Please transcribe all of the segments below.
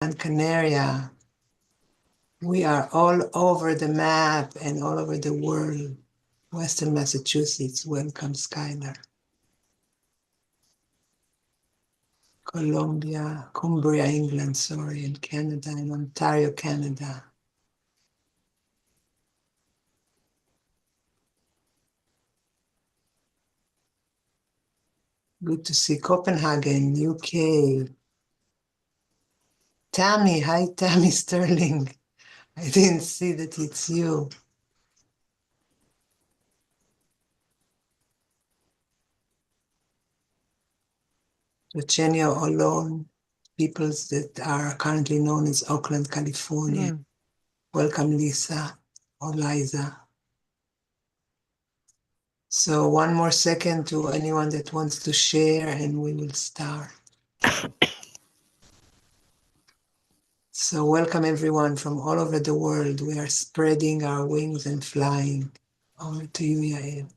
Gran Canaria. We are all over the map and all over the world. Western Massachusetts, welcome Skylar. Colombia, Cumbria, England, sorry, and Canada, and Ontario, Canada. Good to see Copenhagen, UK. Tammy, hi Tammy Sterling. I didn't see that it's you. Eugenio Olon, peoples that are currently known as Oakland, California. Welcome, Lisa or Liza. So one more second to anyone that wants to share and we will start. So welcome everyone from all over the world. We are spreading our wings and flying. Over to you, Yael.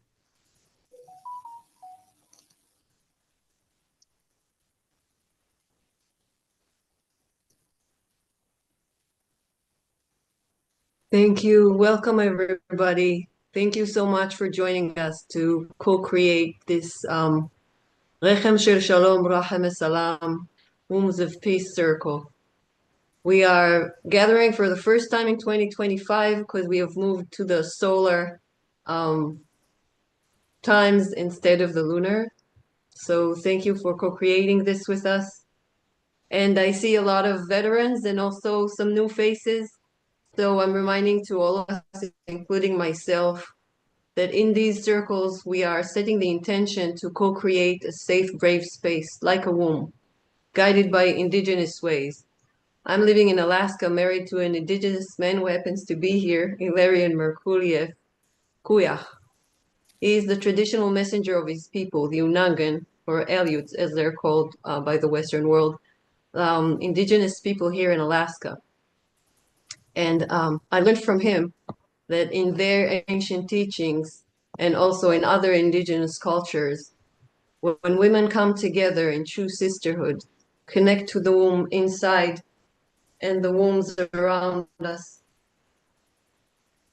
Thank you. Welcome, everybody. Thank you so much for joining us to co-create this Rechem Shel Shalom, Rachem Salam, Wombs of Peace Circle. We are gathering for the first time in 2025 because we have moved to the solar times instead of the lunar. So thank you for co-creating this with us. And I see a lot of veterans and also some new faces. So I'm reminding to all of us, including myself, that in these circles, we are setting the intention to co-create a safe, brave space, like a womb, guided by indigenous ways. I'm living in Alaska, married to an indigenous man who happens to be here, Ilarion Merkuliev Kuyach. He is the traditional messenger of his people, the Unangan, or Aleuts, as they're called by the Western world, indigenous people here in Alaska. And I learned from him that in their ancient teachings and also in other indigenous cultures, when women come together in true sisterhood, connect to the womb inside and the wombs around us,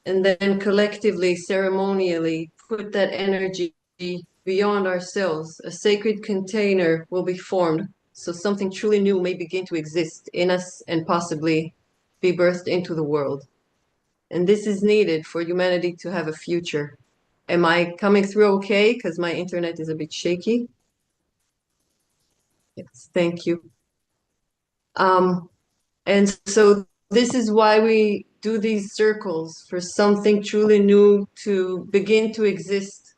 and then collectively, ceremonially put that energy beyond ourselves, a sacred container will be formed so something truly new may begin to exist in us and possibly be birthed into the world. And this is needed for humanity to have a future. Am I coming through okay? Because my internet is a bit shaky. Yes, thank you. And so this is why we do these circles, for something truly new to begin to exist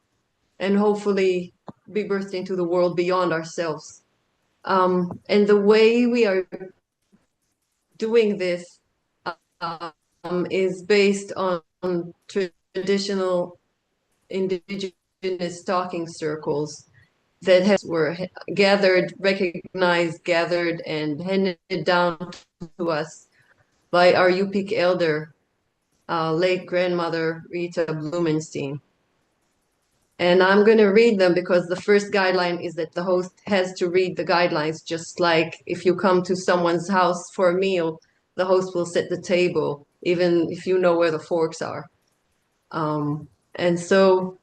and hopefully be birthed into the world beyond ourselves. And the way we are doing this is based on traditional indigenous talking circles that were gathered, recognized, gathered, and handed down to us by our Yupik elder, late grandmother Rita Blumenstein. And I'm going to read them because the first guideline is that the host has to read the guidelines, just like if you come to someone's house for a meal, the host will set the table, even if you know where the forks are. And so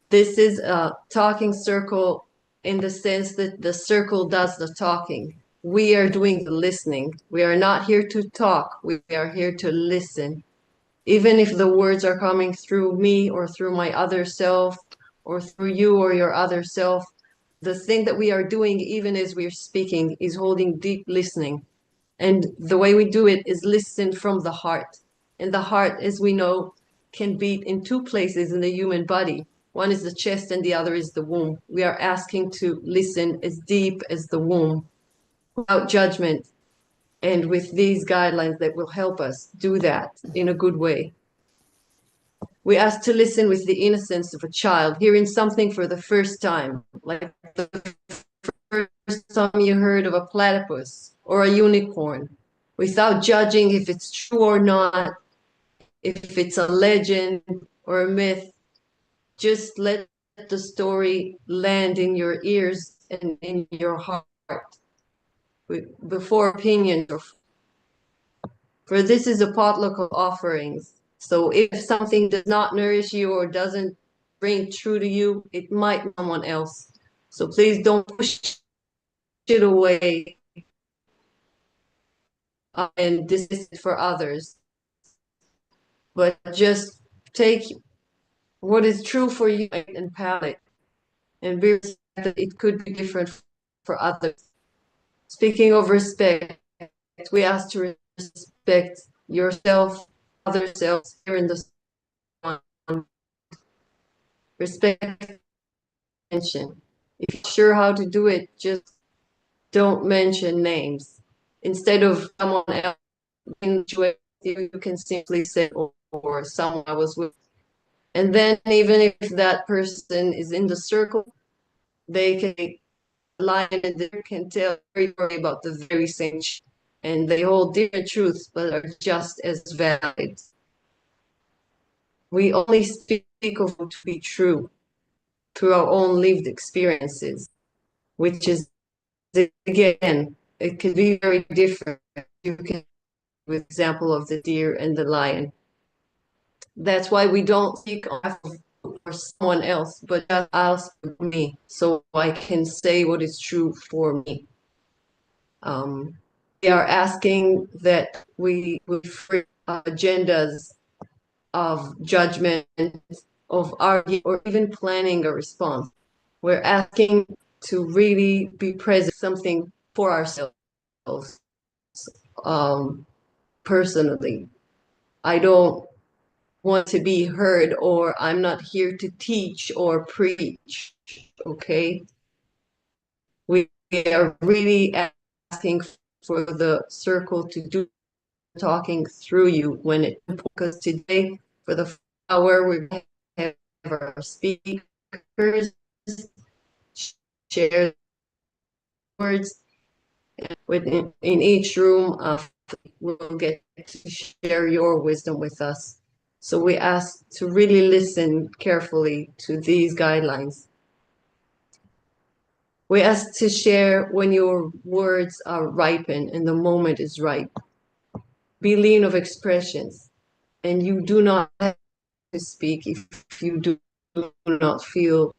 this is a talking circle in the sense that the circle does the talking. We are doing the listening. We are not here to talk. We are here to listen. Even if the words are coming through me or through my other self or through you or your other self, the thing that we are doing, even as we're speaking, is holding deep listening. And the way we do it is listen from the heart. And the heart, as we know, can beat in two places in the human body. One is the chest and the other is the womb. We are asking to listen as deep as the womb, without judgment, and with these guidelines that will help us do that in a good way. We ask to listen with the innocence of a child, hearing something for the first time, like the first time you heard of a platypus or a unicorn, without judging if it's true or not, if it's a legend or a myth. Just let the story land in your ears and in your heart before opinions For this is a potluck of offerings. So if something does not nourish you or doesn't ring true to you, it might be someone else. So please don't push it away and dismiss it for others. But just take what is true for you and palate and be respect that it could be different for others. Speaking of respect, we ask to respect yourself, other selves here in the respect mention. If you're sure how to do it, just don't mention names. Instead of someone else you can simply say or someone I was with. And then even if that person is in the circle, they can line and they can tell everybody about the very same and they hold different truths but are just as valid. We only speak of what to be true through our own lived experiences, which is, again, it can be very different. You can, with example of the deer and the lion. That's why we don't speak for someone else, but just ask me, so I can say what is true for me. We are asking that we free agendas of judgment, of arguing, or even planning a response. We're asking to really be present, something for ourselves. Personally, I don't want to be heard, or I'm not here to teach or preach. Okay, we are really asking for the circle to do talking through you when it, because today for the hour we're going to have our speakers share words within in each room. We'll get to share your wisdom with us. So we ask to really listen carefully to these guidelines. We ask to share when your words are ripened and the moment is ripe. Be lean of expressions, and you do not have to speak if you do not feel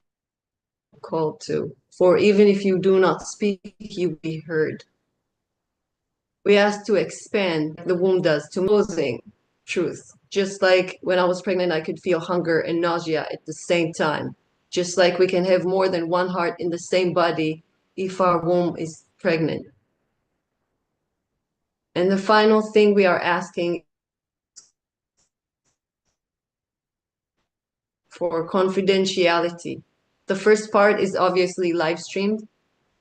called to. For even if you do not speak, you be heard. We ask to expand, like the womb does, to opposing truth. Just like when I was pregnant, I could feel hunger and nausea at the same time. Just like we can have more than one heart in the same body if our womb is pregnant. And the final thing we are asking for confidentiality. The first part is obviously live streamed,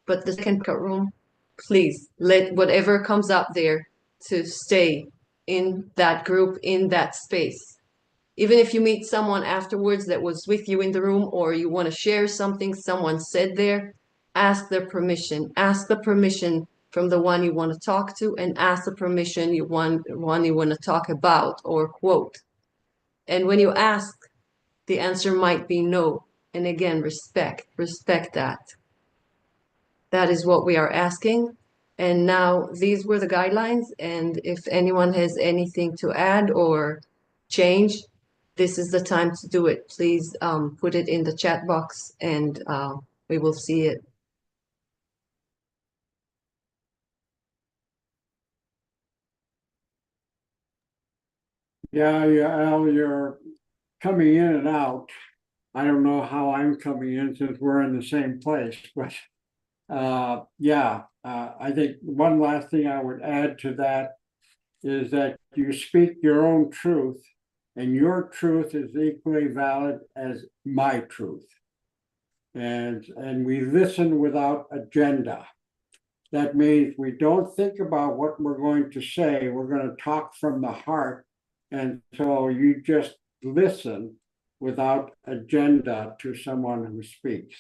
but the second room, please let whatever comes up there to stay in that group, in that space. Even if you meet someone afterwards that was with you in the room, or you want to share something someone said there, ask their permission. Ask the permission from the one you want to talk to, and ask the permission one you want to talk about or quote. And when you ask, the answer might be no. And again, respect that. That is what we are asking. And now these were the guidelines. And if anyone has anything to add or change, this is the time to do it. Please put it in the chat box and we will see it. Yeah, Al, you're coming in and out. I don't know how I'm coming in since we're in the same place, but I think one last thing I would add to that is that you speak your own truth, and your truth is equally valid as my truth. And we listen without agenda. That means we don't think about what we're going to say. We're going to talk from the heart. And so you just listen without agenda to someone who speaks.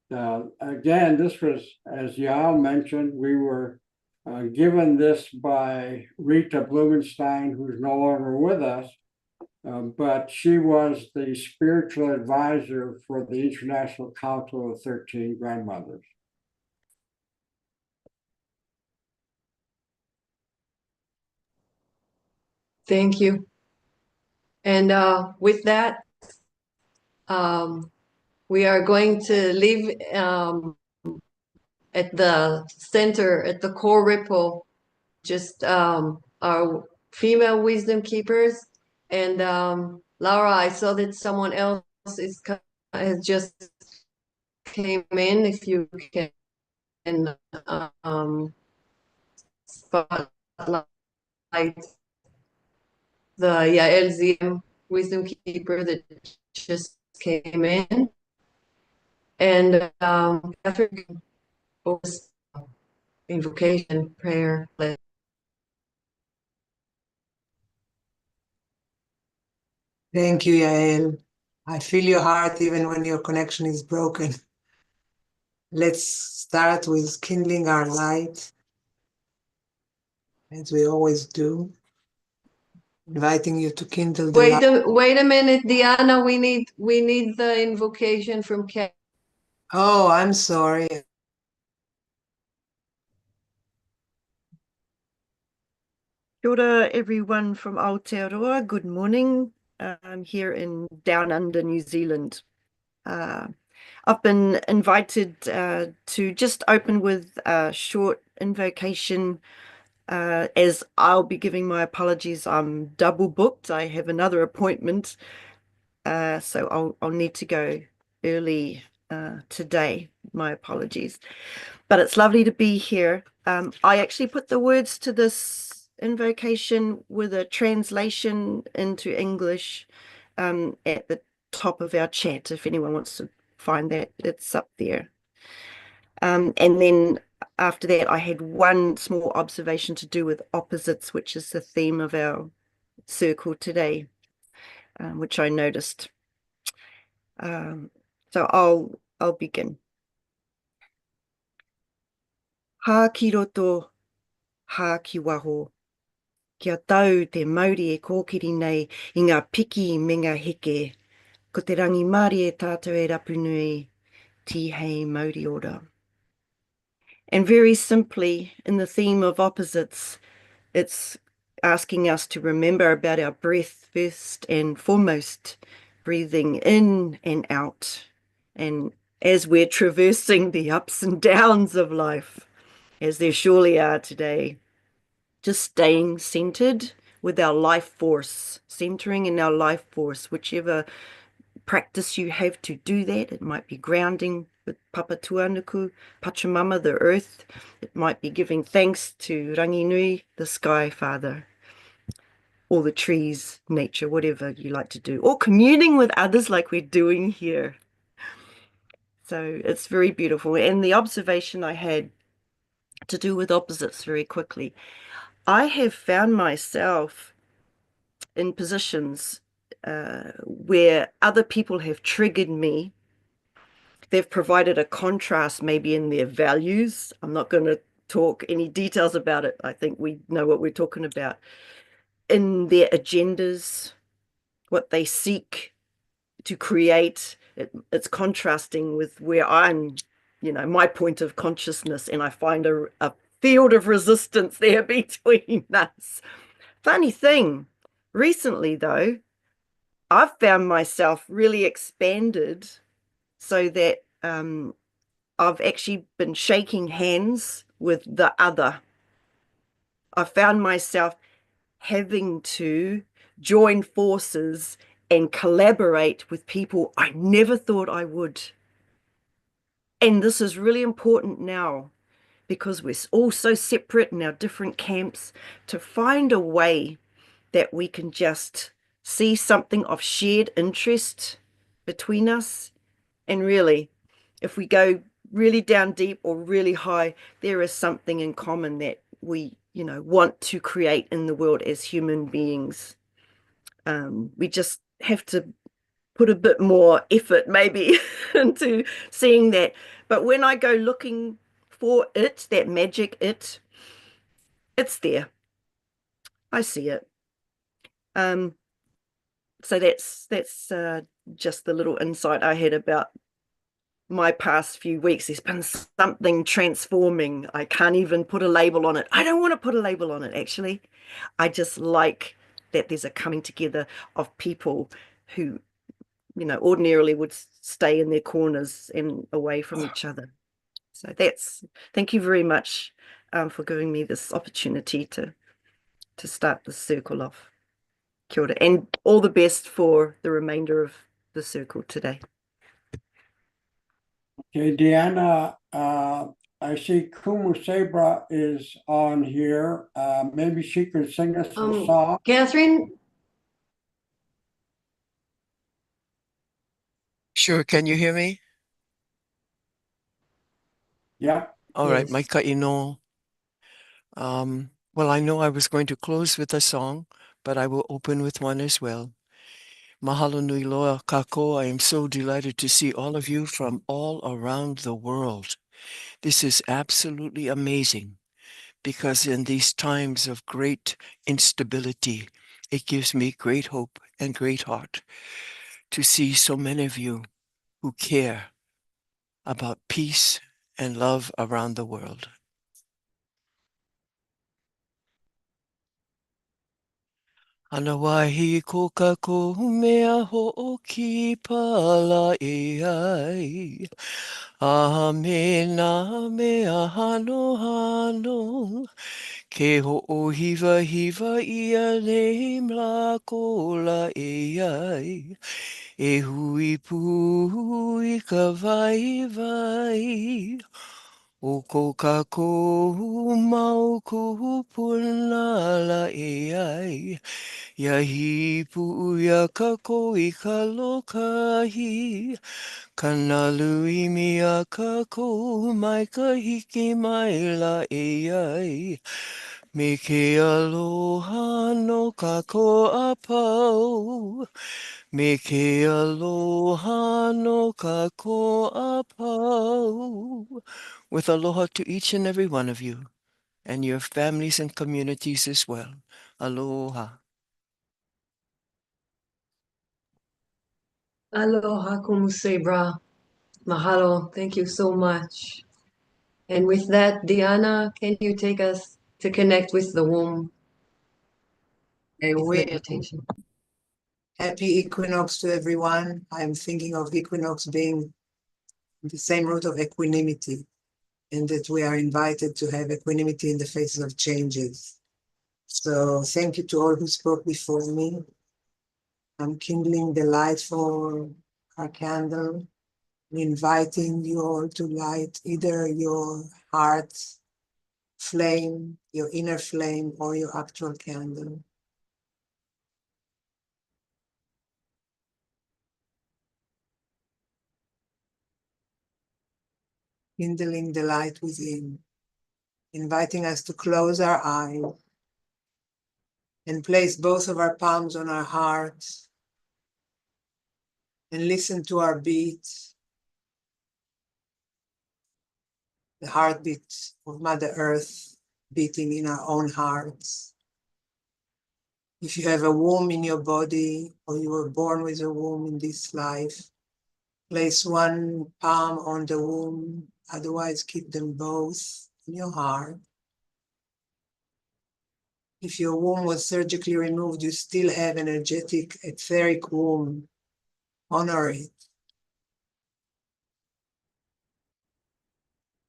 Again, this was, as Yael mentioned, we were given this by Rita Blumenstein, who's no longer with us, but she was the spiritual advisor for the International Council of 13 Grandmothers. Thank you. And with that, we are going to leave at the center, at the core ripple, just our female wisdom keepers. And Laura, I saw that someone else has just came in. If you can spotlight the Yael Ziem wisdom keeper that just came in. And Catherine, invocation, prayer. Thank you, Yael. I feel your heart even when your connection is broken. Let's start with kindling our light, as we always do. Inviting you to kindle the light. Wait a minute, Diana. We need the invocation from Kat. Oh, I'm sorry. Kia ora, everyone from Aotearoa. Good morning. I'm here in Down Under, New Zealand. I've been invited to just open with a short invocation. As I'll be giving my apologies, I'm double booked. I have another appointment, so I'll need to go early today. My apologies. But it's lovely to be here. I actually put the words to this invocation with a translation into English at the top of our chat. If anyone wants to find that, it's up there. And then after that, I had one small observation to do with opposites, which is the theme of our circle today, which I noticed. So I'll begin. Ha ki roto, ha ki waho. Kia tau te mauri e kōkiri nei I ngā piki me ngā heke. Ko te rangi Māori e tātou e rapunui, tihei mauri ora. And very simply, in the theme of opposites, it's asking us to remember about our breath first and foremost, breathing in and out. And as we're traversing the ups and downs of life, as there surely are today, just staying centered with our life force, centering in our life force, whichever practice you have to do that. It might be grounding with Papa Tuanuku, Pachamama, the earth. It might be giving thanks to Ranginui, the sky father, or the trees, nature, whatever you like to do, or communing with others like we're doing here. So it's very beautiful. And the observation I had to do with opposites very quickly, I have found myself in positions where other people have triggered me. They've provided a contrast maybe in their values. I'm not going to talk any details about it. I think we know what we're talking about. In their agendas, what they seek to create, it's contrasting with where I'm, my point of consciousness, and I find a field of resistance there between us. Funny thing, recently though, I've found myself really expanded so that I've actually been shaking hands with the other. I found myself having to join forces and collaborate with people I never thought I would. And this is really important now because we're all so separate in our different camps, to find a way that we can just see something of shared interest between us. And really, if we go really down deep or really high, there is something in common that we, want to create in the world as human beings. We just have to put a bit more effort maybe into seeing that. But when I go looking for it, that magic it's there. I see it. So that's just the little insight I had about my past few weeks. There's been something transforming. I can't even put a label on it. I don't want to put a label on it, actually. I just like that there's a coming together of people who, you know, ordinarily would stay in their corners and away from each other. So thank you very much for giving me this opportunity to start the circle off. Kia ora, and all the best for the remainder of the circle today. Okay, Deanna, I see Kumu Sabra is on here. Maybe she can sing us a song. Catherine, Sure, can you hear me? Yeah. All right, yes. my ka'ino. Well, I know I was going to close with a song, but I will open with one as well. Mahalo nui loa kako. I am so delighted to see all of you from all around the world. This is absolutely amazing because in these times of great instability, it gives me great hope and great heart to see so many of you who care about peace and love around the world. Ana wahi ko kako mea ho'oki pala e ai. A me nā mea hano hano. Ke ho'ohiva hiva ia nei mla kola e ai. E hui pui ka vai vai. O ko kako mau kupuna la e ai. Ia hipu ia kako I ka lokahi. Kana lui mi a kako mai ka hiki mai la e ai. Me ke aloha no kako a pau. Me ke aloha no kako a pau. With aloha to each and every one of you and your families and communities as well. Aloha. Aloha kumu sebra. Mahalo. Thank you so much. And with that, Diana, can you take us to connect with the womb I with will. meditation? Happy equinox to everyone. I'm thinking of equinox being the same root of equanimity, and that we are invited to have equanimity in the faces of changes. So thank you to all who spoke before me. I'm kindling the light for our candle, inviting you all to light either your heart flame, your inner flame, or your actual candle. Kindling the light within, inviting us to close our eyes and place both of our palms on our hearts and listen to our beats, the heartbeat of Mother Earth beating in our own hearts. If you have a womb in your body or you were born with a womb in this life, place one palm on the womb, otherwise keep them both in your heart. If your womb was surgically removed, you still have energetic, etheric womb. Honor it.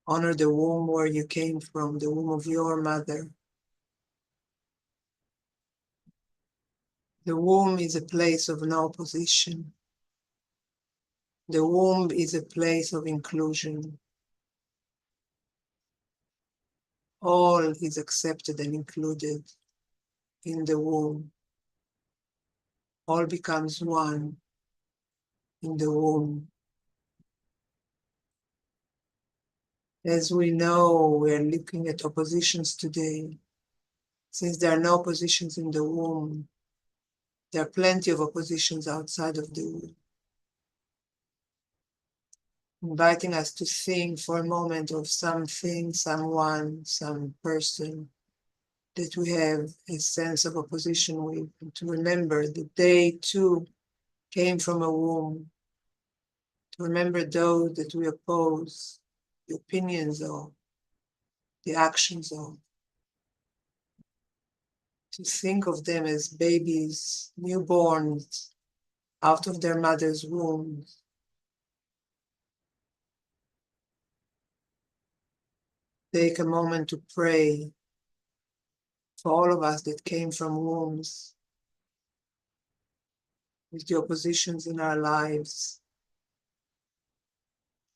Honor the womb where you came from, the womb of your mother. The womb is a place of no opposition. The womb is a place of inclusion. All is accepted and included in the womb. All becomes one in the womb. As we know, we are looking at oppositions today. Since there are no oppositions in the womb, there are plenty of oppositions outside of the womb. Inviting us to think for a moment of something, someone, some person that we have a sense of opposition with, and to remember that they too came from a womb, to remember those that we oppose, the opinions of, the actions of, to think of them as babies, newborns, out of their mother's womb. Take a moment to pray for all of us that came from wombs, with the oppositions in our lives,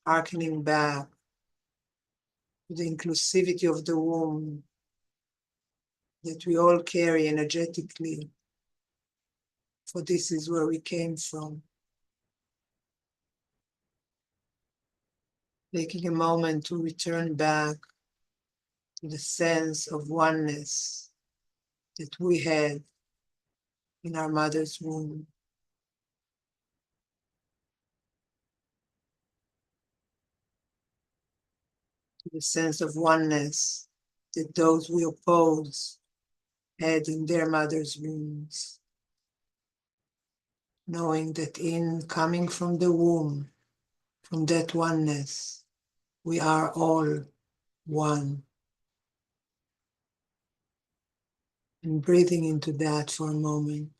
hearkening back to the inclusivity of the womb that we all carry energetically, for this is where we came from. Taking a moment to return back to the sense of oneness that we had in our mother's womb. To the sense of oneness that those we oppose had in their mother's wombs. Knowing that in coming from the womb, from that oneness, we are all one. And breathing into that for a moment.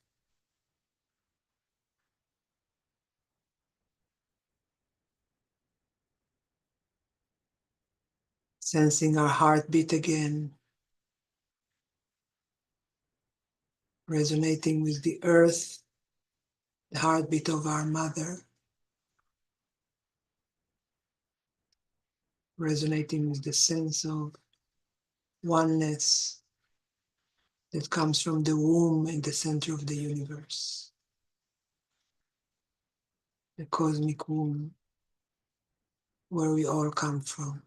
Sensing our heartbeat again. Resonating with the earth, the heartbeat of our mother. Resonating with the sense of oneness that comes from the womb in the center of the universe. The cosmic womb, where we all come from.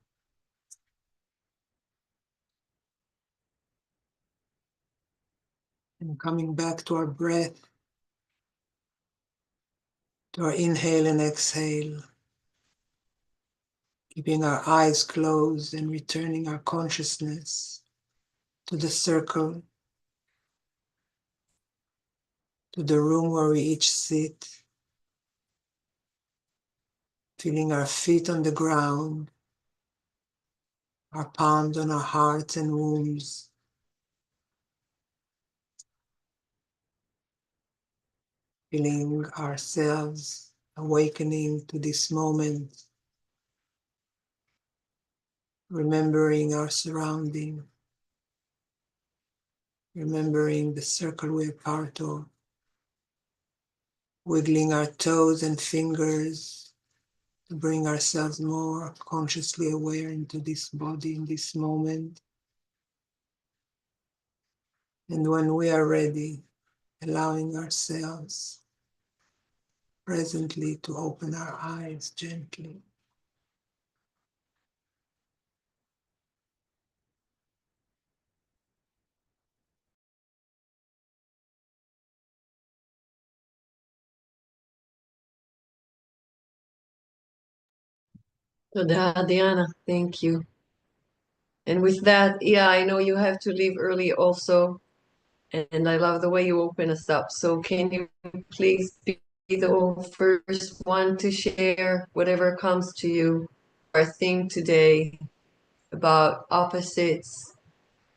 And coming back to our breath, to our inhale and exhale, keeping our eyes closed and returning our consciousness to the circle, to the room where we each sit, feeling our feet on the ground, our palms on our hearts and wombs, feeling ourselves awakening to this moment, remembering our surrounding, remembering the circle we're part of, wiggling our toes and fingers to bring ourselves more consciously aware into this body in this moment. And when we are ready, allowing ourselves presently to open our eyes gently. Toda, Diana, thank you. And with that, yeah, I know you have to leave early also, and I love the way you open us up. So can you please be the first one to share whatever comes to you? Our theme today about opposites,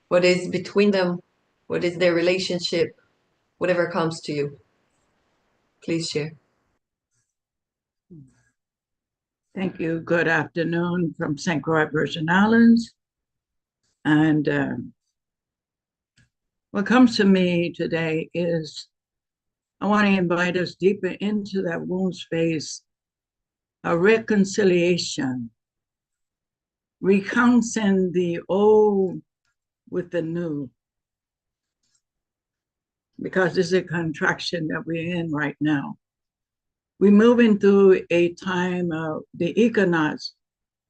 what is between them, what is their relationship, whatever comes to you. Please share. Thank you. Good afternoon from St. Croix, Virgin Islands. And what comes to me today is I want to invite us deeper into that womb space, a reconciliation, recounting the old with the new, because this is a contraction that we're in right now. We're moving through a time of the equinox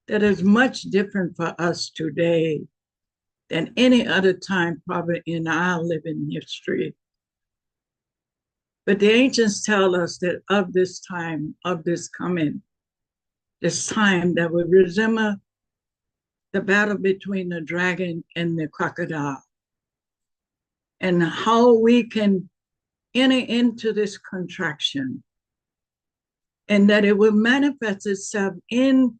that is much different for us today than any other time probably in our living history. But the ancients tell us that of this time, of this coming, this time that would resemble the battle between the dragon and the crocodile, and how we can enter into this contraction, and that it will manifest itself in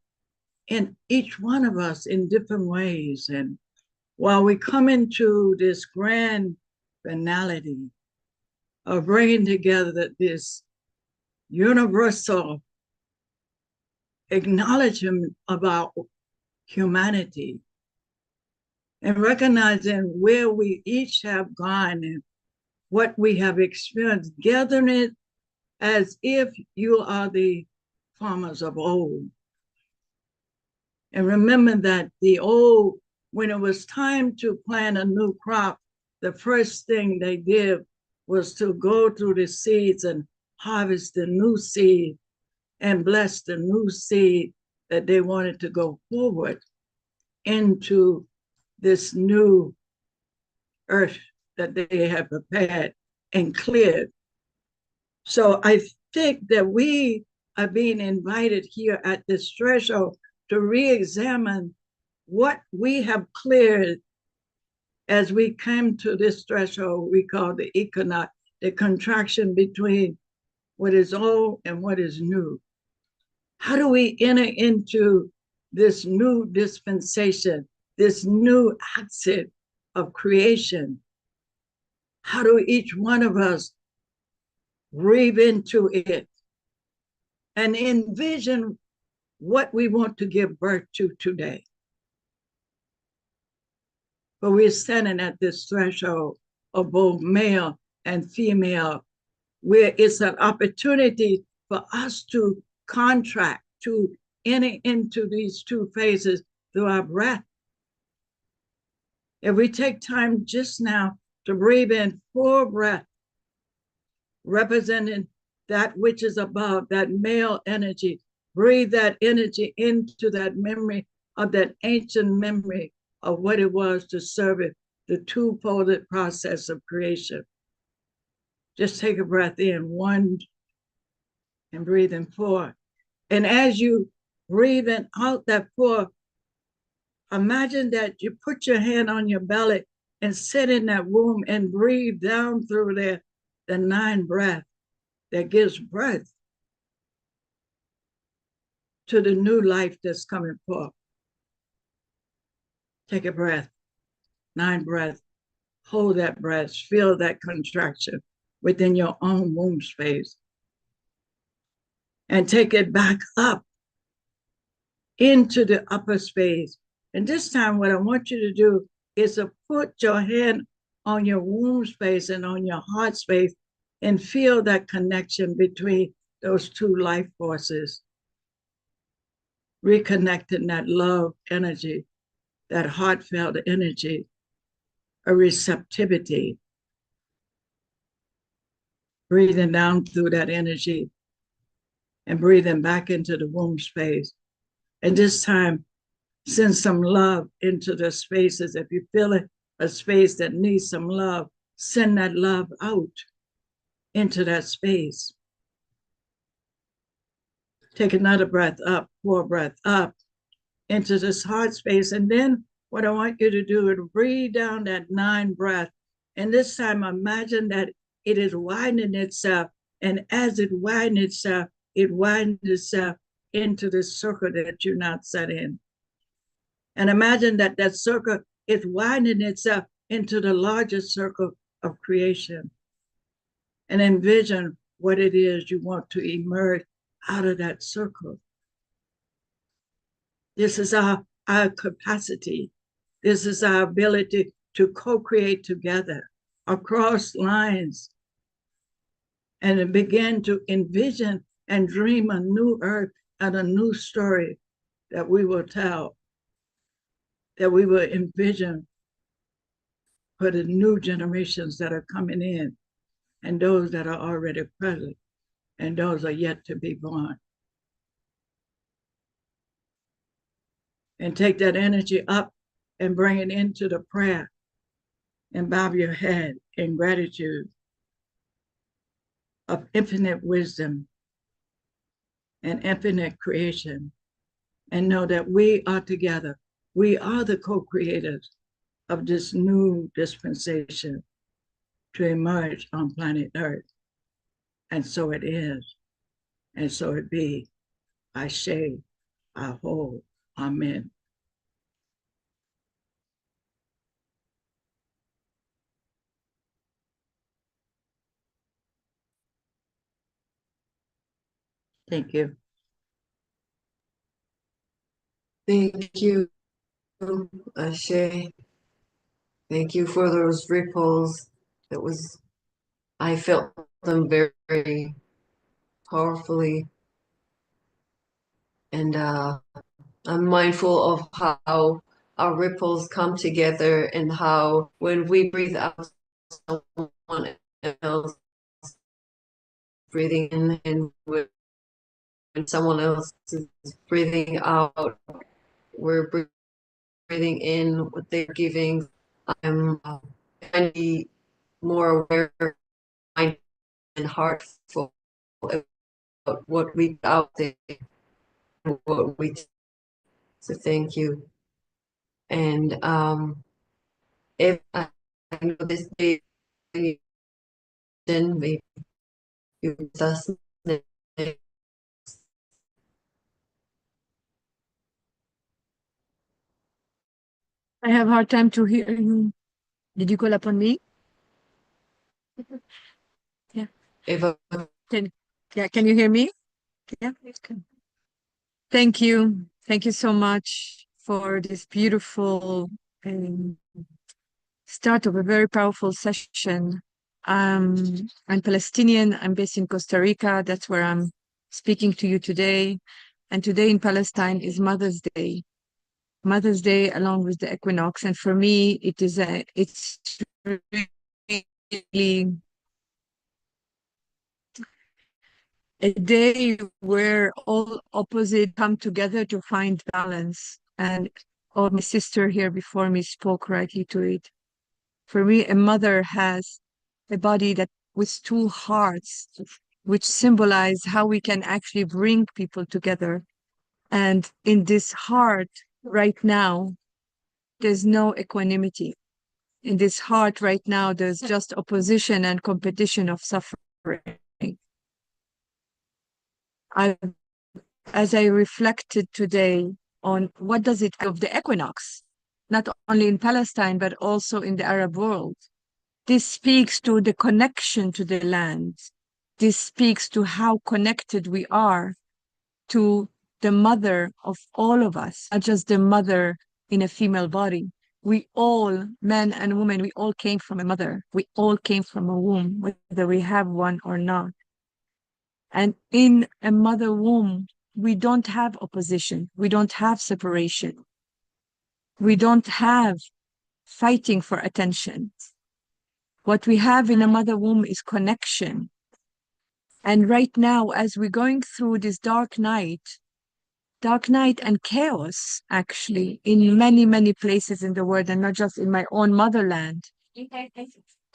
each one of us in different ways. And while we come into this grand finality of bringing together this universal acknowledgement about humanity and recognizing where we each have gone and what we have experienced, gathering it as if you are the farmers of old. And remember that the old, when it was time to plant a new crop, the first thing they did was to go through the seeds and harvest the new seed and bless the new seed that they wanted to go forward into this new earth that they have prepared and cleared. So I think that we are being invited here at this threshold to re-examine what we have cleared as we came to this threshold we call the equinox, the contraction between what is old and what is new. How do we enter into this new dispensation, this new exit of creation? How do each one of us breathe into it and envision what we want to give birth to today? But we're standing at this threshold of both male and female, where it's an opportunity for us to contract, to enter into these two phases through our breath. If we take time just now to breathe in full breath, representing that which is above, that male energy, breathe that energy into that memory of that ancient memory of what it was to serve it, the two-folded process of creation. Just take a breath in, one, and breathe in four. And as you breathe in out that four, imagine that you put your hand on your belly and sit in that womb and breathe down through there, the 9 breath that gives birth to the new life that's coming forth. Take a breath, 9 breaths, hold that breath, feel that contraction within your own womb space. And take it back up into the upper space. And this time what I want you to do is to put your hand on your womb space and on your heart space and feel that connection between those two life forces. Reconnecting that love energy, that heartfelt energy, a receptivity. Breathing down through that energy and breathing back into the womb space. And this time, send some love into the spaces. If you feel it, a space that needs some love, send that love out into that space. Take another breath up, 4 breath up into this heart space. And then what I want you to do is breathe down that 9 breath. And this time, imagine that it is widening itself. And as it widens itself into the circle that you're not set in. And imagine that that circle is widening itself into the larger circle of creation. And envision what it is you want to emerge out of that circle. This is our capacity. This is our ability to co-create together across lines and begin to envision and dream a new earth and a new story that we will tell, that we will envision for the new generations that are coming in and those that are already present and those are yet to be born. And take that energy up and bring it into the prayer and bow your head in gratitude of infinite wisdom and infinite creation, and know that we are together. We are the co-creators of this new dispensation to emerge on planet Earth. And so it is, and so it be. Ashe, Aho, Amen. Thank you. Thank you, Ashe. Thank you for those ripples. I felt them very, very powerfully. And I'm mindful of how our ripples come together and how when we breathe out, someone else breathing in, and when someone else is breathing out, we're breathing in what they're giving. I'm trying to be more aware of mind and heartful about what we put out there and what we. So thank you. And if I know this day, then maybe you with us. I have a hard time to hear you. Did you call upon me? If Can you hear me? Yeah. Thank you. Thank you so much for this beautiful start of a very powerful session. I'm Palestinian. I'm based in Costa Rica. That's where I'm speaking to you today. And today in Palestine is Mother's Day. Mother's Day along with the equinox. And for me, it's really a day where all opposites come together to find balance. And all my sister here before me spoke rightly to it. For me, a mother has a body that with two hearts, which symbolize how we can actually bring people together. And in this heart right now, there's no equanimity. In this heart right now, there's just opposition and competition of suffering. As I reflected today on what does it of the equinox, not only in Palestine, but also in the Arab world, this speaks to the connection to the land. This speaks to how connected we are to the mother of all of us, not just the mother in a female body. We all, men and women, we all came from a mother. We all came from a womb, whether we have one or not. And in a mother womb, we don't have opposition. We don't have separation. We don't have fighting for attention. What we have in a mother womb is connection. And right now, as we're going through this dark night and chaos, actually, in many, many places in the world, and not just in my own motherland,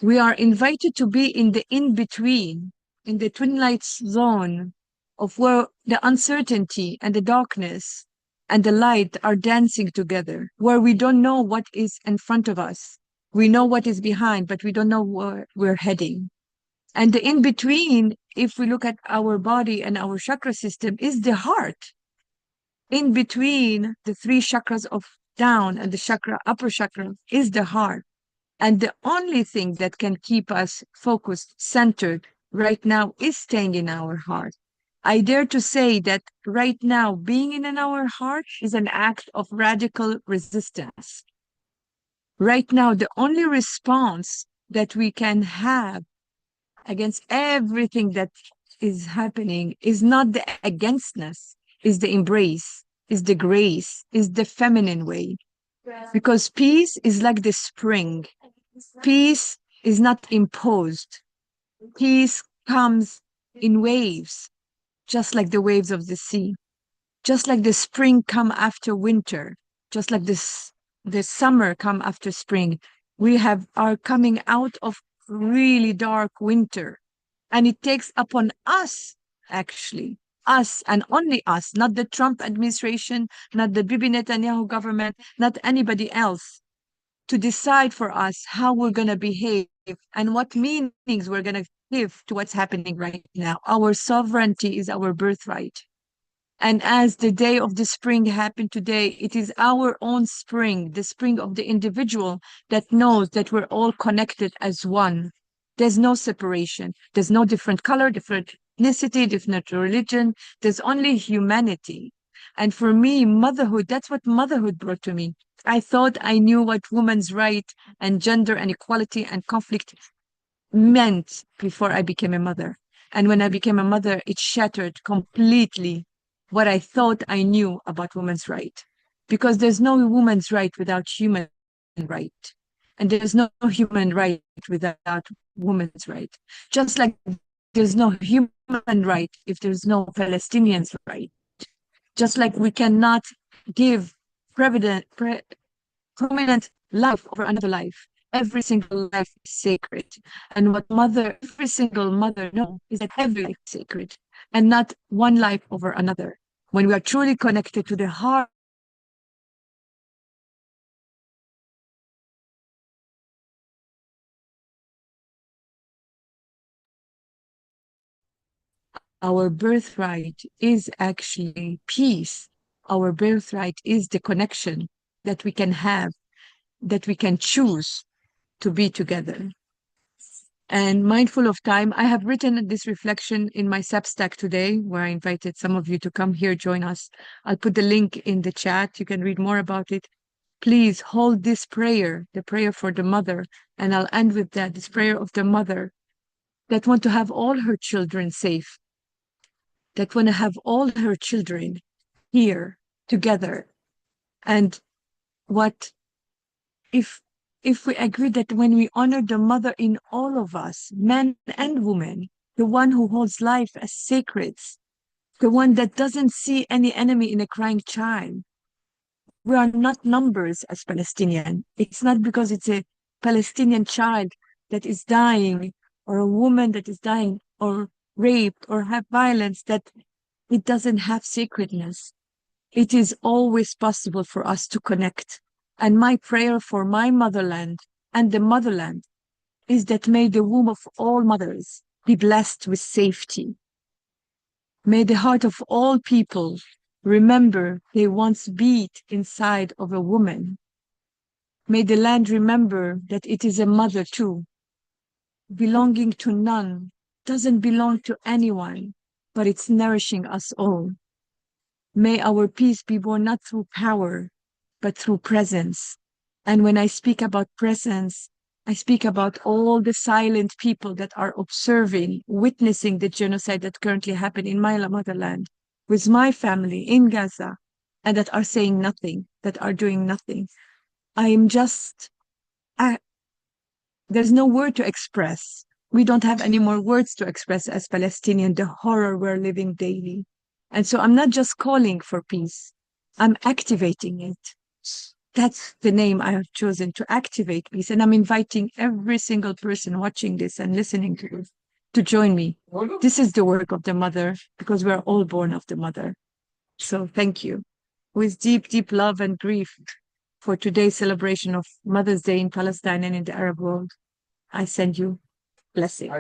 we are invited to be in the in-between, in the twilight zone of where the uncertainty and the darkness and the light are dancing together, where we don't know what is in front of us. We know what is behind, but we don't know where we're heading. And the in-between, if we look at our body and our chakra system, is the heart. In between the three chakras of down and the chakra, upper chakra, is the heart. And the only thing that can keep us focused, centered right now is staying in our heart. I dare to say that right now, being in our heart is an act of radical resistance. Right now, the only response that we can have against everything that is happening is not the againstness, is the embrace, is the grace, is the feminine way. Because peace is like the spring. Peace is not imposed. Peace comes in waves, just like the waves of the sea. Just like the spring come after winter, just like the summer come after spring. We are coming out of really dark winter. And it takes upon us, actually, us and only us, not the Trump administration, not the Bibi Netanyahu government, not anybody else, to decide for us how we're going to behave and what meanings we're going to give to what's happening right now. Our sovereignty is our birthright. And as the day of the spring happened today, it is our own spring, the spring of the individual that knows that we're all connected as one. There's no separation. There's no different color, different ethnicity, different religion. There's only humanity. And for me, motherhood, that's what motherhood brought to me. I thought I knew what women's right and gender and equality and conflict meant before I became a mother. And when I became a mother, it shattered completely what I thought I knew about women's right. Because there's no woman's right without human right. And there's no human right without woman's right. Just like there's no human right if there's no Palestinians' right. Just like we cannot give prominent life over another life. Every single life is sacred. And what every single mother knows is that every life is sacred and not one life over another. When we are truly connected to the heart, our birthright is actually peace. Our birthright is the connection that we can have, that we can choose to be together. And mindful of time, I have written this reflection in my Substack today, where I invited some of you to come here, join us. I'll put the link in the chat. You can read more about it. Please hold this prayer, the prayer for the mother. And I'll end with that, this prayer of the mother that want to have all her children safe, that want to have all her children here together. And what if we agree that when we honor the mother in all of us, men and women, the one who holds life as sacred, the one that doesn't see any enemy in a crying child, we are not numbers as Palestinian. It's not because it's a Palestinian child that is dying or a woman that is dying or raped or have violence that it doesn't have sacredness. It is always possible for us to connect. And my prayer for my motherland and the motherland is that may the womb of all mothers be blessed with safety. May the heart of all people remember they once beat inside of a woman. May the land remember that it is a mother too, belonging to none, doesn't belong to anyone, but it's nourishing us all. May our peace be born not through power, but through presence. And when I speak about presence, I speak about all the silent people that are observing, witnessing the genocide that currently happened in my motherland, with my family in Gaza, and that are saying nothing, that are doing nothing. There's no word to express. We don't have any more words to express as Palestinian, the horror we're living daily. And so I'm not just calling for peace, I'm activating it. That's the name I have chosen, to activate peace. And I'm inviting every single person watching this and listening to this to join me. This is the work of the mother, because we're all born of the mother. So thank you. With deep, deep love and grief for today's celebration of Mother's Day in Palestine and in the Arab world, I send you blessing.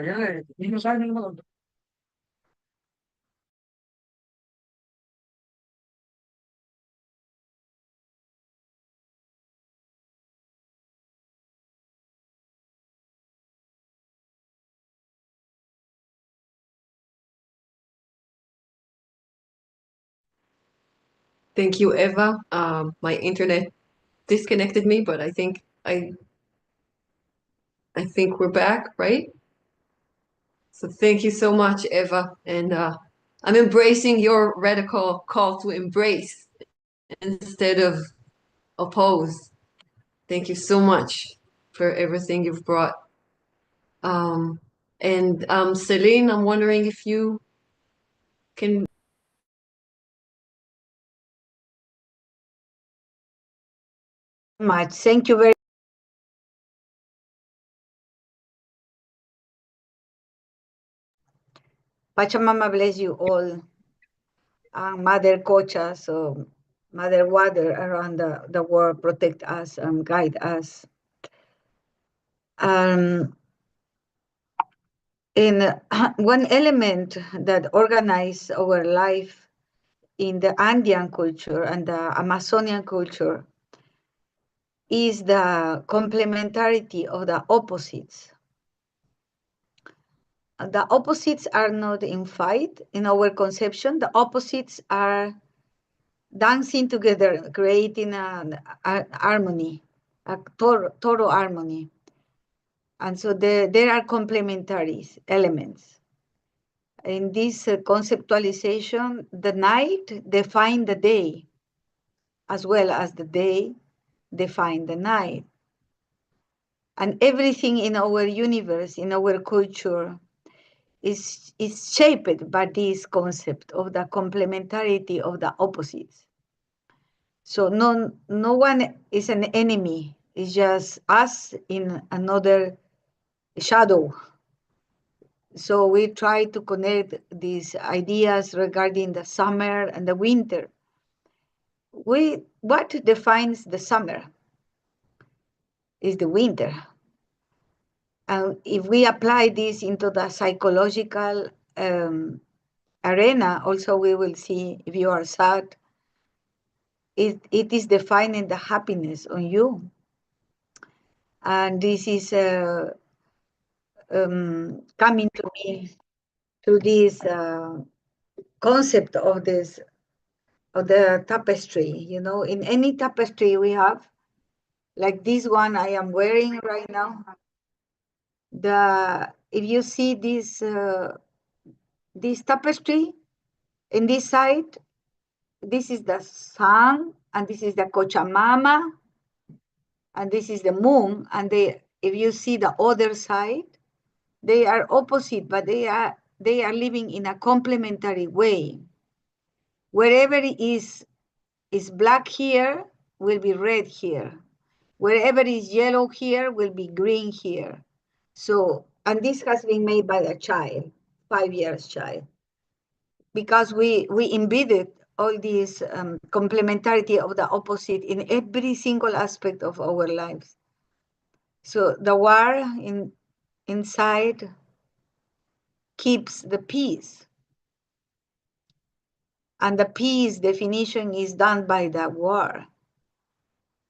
Thank you, Eva. My internet disconnected me, but I think we're back, right? So thank you so much, Eva. And I'm embracing your radical call to embrace instead of oppose. Thank you so much for everything you've brought. And Celine, I'm wondering if you can. Much. Thank you very Pachamama bless you all. Mother Kocha, so Mother Water around the world, protect us and guide us. In one element that organizes our life in the Andean culture and the Amazonian culture is the complementarity of the opposites. the opposites are not in fight in our conception. The opposites are dancing together, creating an harmony, a total harmony. And so there are complementary elements. In this conceptualization, the night defines the day, as well as the day defines the night. And everything in our universe, in our culture, is shaped by this concept of the complementarity of the opposites. So no one is an enemy. It's just us in another shadow. So we try to connect these ideas regarding the summer and the winter. What defines the summer is the winter. And if we apply this into the psychological arena, also we will see if you are sad, it is defining the happiness on you. And this is coming to me through this concept of the tapestry. You know, in any tapestry we have, like this one I am wearing right now. If you see this tapestry, in this side, this is the sun, and this is the Cochamama, and this is the moon. And if you see the other side, they are opposite, but they are living in a complementary way. Wherever it is black here, will be red here. Wherever is yellow here, will be green here. So, and this has been made by the child, 5 years child, because we embedded all this complementarity of the opposite in every single aspect of our lives. So the war inside keeps the peace. And the peace definition is done by the war.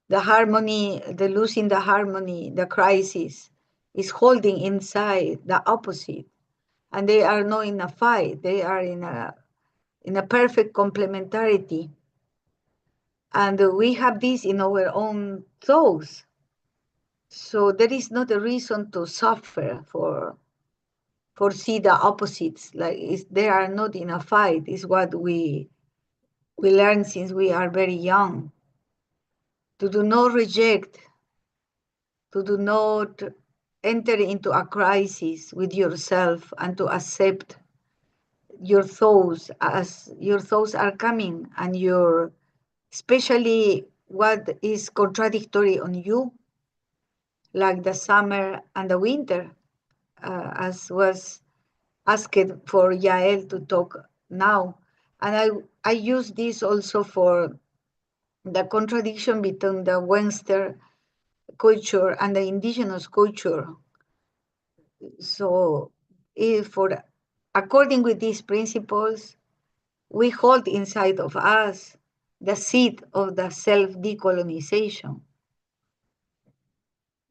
The harmony, the losing the harmony, the crisis is holding inside the opposite. And they are not in a fight, they are in a perfect complementarity. And we have this in our own thoughts. So there is not a reason to suffer for see the opposites. Like they are not in a fight, is what we learn since we are very young. To do not reject, to do not enter into a crisis with yourself, and to accept your thoughts as your thoughts are coming, and especially what is contradictory on you, like the summer and the winter, as was asked for Yael to talk now. And I use this also for the contradiction between the Western culture and the indigenous culture. So according with these principles, we hold inside of us the seed of the self-decolonization.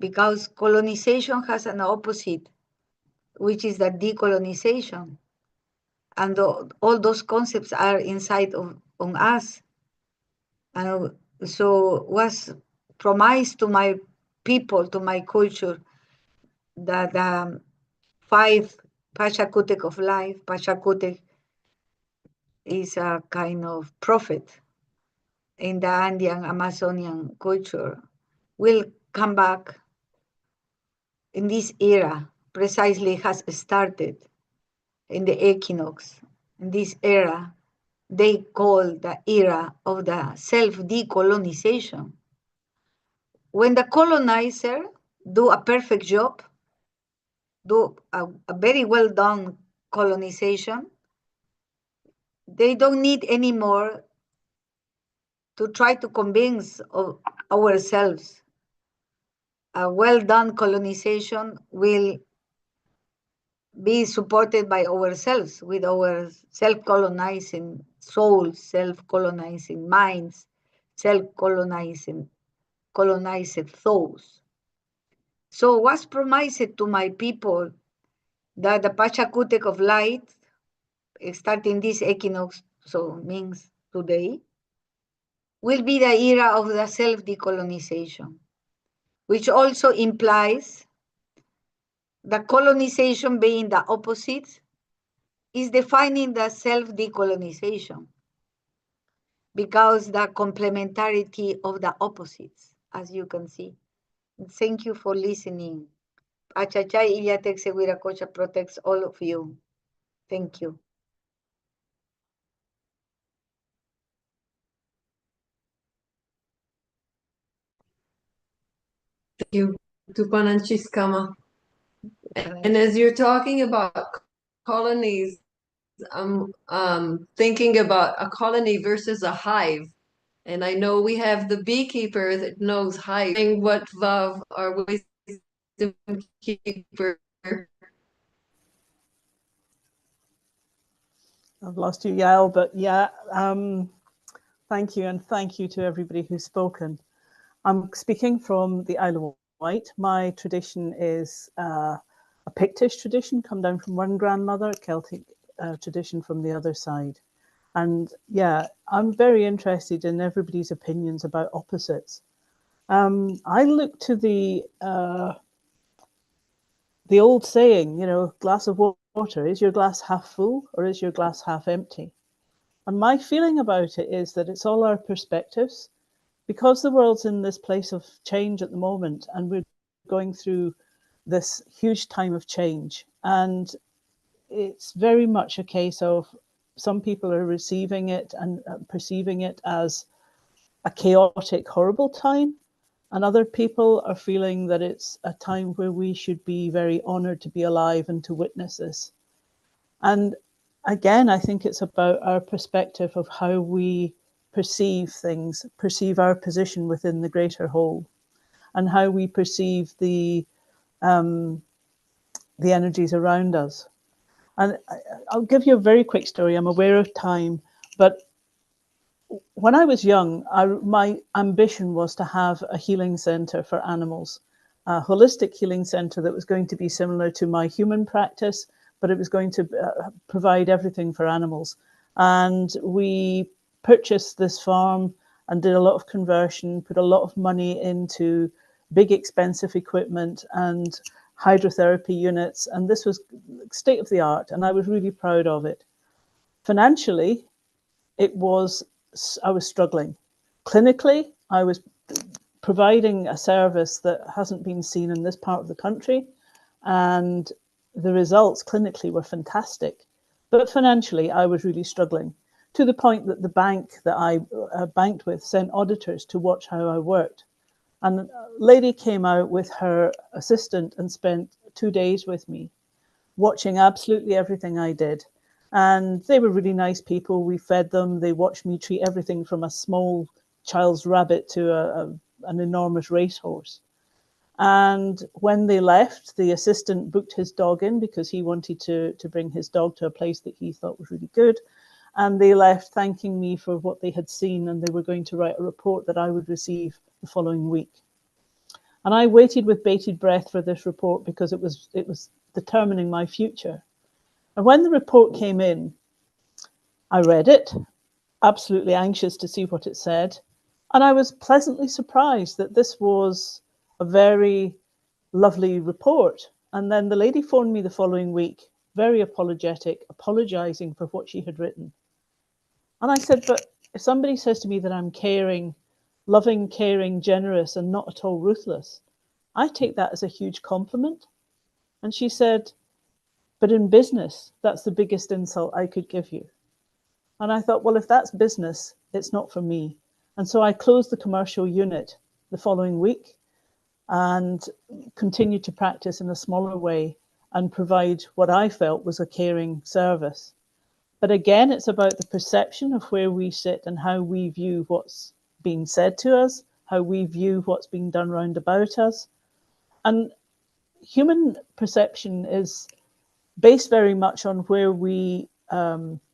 Because colonization has an opposite, which is the decolonization. And all those concepts are inside on us. And so was promised to my people, to my culture, that 5 Pachakutek of life. Pachakutek is a kind of prophet in the Andean Amazonian culture, will come back in this era, precisely has started in the Equinox. In this era, they call the era of the self-decolonization. When the colonizer do a perfect job, do a very well done colonization, they don't need anymore to try to convince of ourselves. A well done colonization will be supported by ourselves, with our self-colonizing souls, self-colonizing minds, self-colonizing colonized thoughts. So what's promised to my people that the Pachakutek of light, starting this equinox, so means today, will be the era of the self-decolonization, which also implies the colonization being the opposite is defining the self-decolonization because the complementarity of the opposites, as you can see. Thank you for listening. Achachay Iya Tahirah protects all of you. Thank you. Thank you, Tupananchis Kama. And as you're talking about colonies, I'm thinking about a colony versus a hive. And I know we have the beekeeper that knows hive. What Vav, our wisdom keeper. I've lost you, Yael, but yeah, thank you, and thank you to everybody who's spoken. I'm speaking from the Isle of Wight. My tradition is a Pictish tradition, come down from one grandmother, Celtic tradition from the other side. And yeah, I'm very interested in everybody's opinions about opposites. I look to the old saying, you know, glass of water, is your glass half full or is your glass half empty? And my feeling about it is that it's all our perspectives. Because the world's in this place of change at the moment, and we're going through this huge time of change, and it's very much a case of some people are receiving it and perceiving it as a chaotic, horrible time, and other people are feeling that it's a time where we should be very honored to be alive and to witness this. And again, I think it's about our perspective of how we perceive things, perceive our position within the greater whole, and how we perceive the energies around us. And I'll give you a very quick story. I'm aware of time, but when I was young, my ambition was to have a healing center for animals, a holistic healing center that was going to be similar to my human practice, but it was going to provide everything for animals. And we purchased this farm and did a lot of conversion, put a lot of money into big expensive equipment and hydrotherapy units. And this was state of the art, and I was really proud of it. Financially, I was struggling. Clinically, I was providing a service that hasn't been seen in this part of the country, and the results clinically were fantastic. But financially, I was really struggling, to the point that the bank that I banked with sent auditors to watch how I worked. And a lady came out with her assistant and spent 2 days with me, watching absolutely everything I did. And they were really nice people. We fed them. They watched me treat everything from a small child's rabbit to an enormous racehorse. And when they left, the assistant booked his dog in because he wanted to bring his dog to a place that he thought was really good. And they left thanking me for what they had seen, and they were going to write a report that I would receive the following week. And I waited with bated breath for this report because it was determining my future. And when the report came in, I read it, absolutely anxious to see what it said. And I was pleasantly surprised that this was a very lovely report. And then the lady phoned me the following week, very apologetic, apologizing for what she had written. And I said, but if somebody says to me that I'm caring, loving, caring, generous, and not at all ruthless, I take that as a huge compliment. And she said, but in business, that's the biggest insult I could give you. And I thought, well, if that's business, it's not for me. And so I closed the commercial unit the following week and continued to practice in a smaller way and provide what I felt was a caring service. But again, it's about the perception of where we sit and how we view what's being said to us, how we view what's being done round about us. And human perception is based very much on where we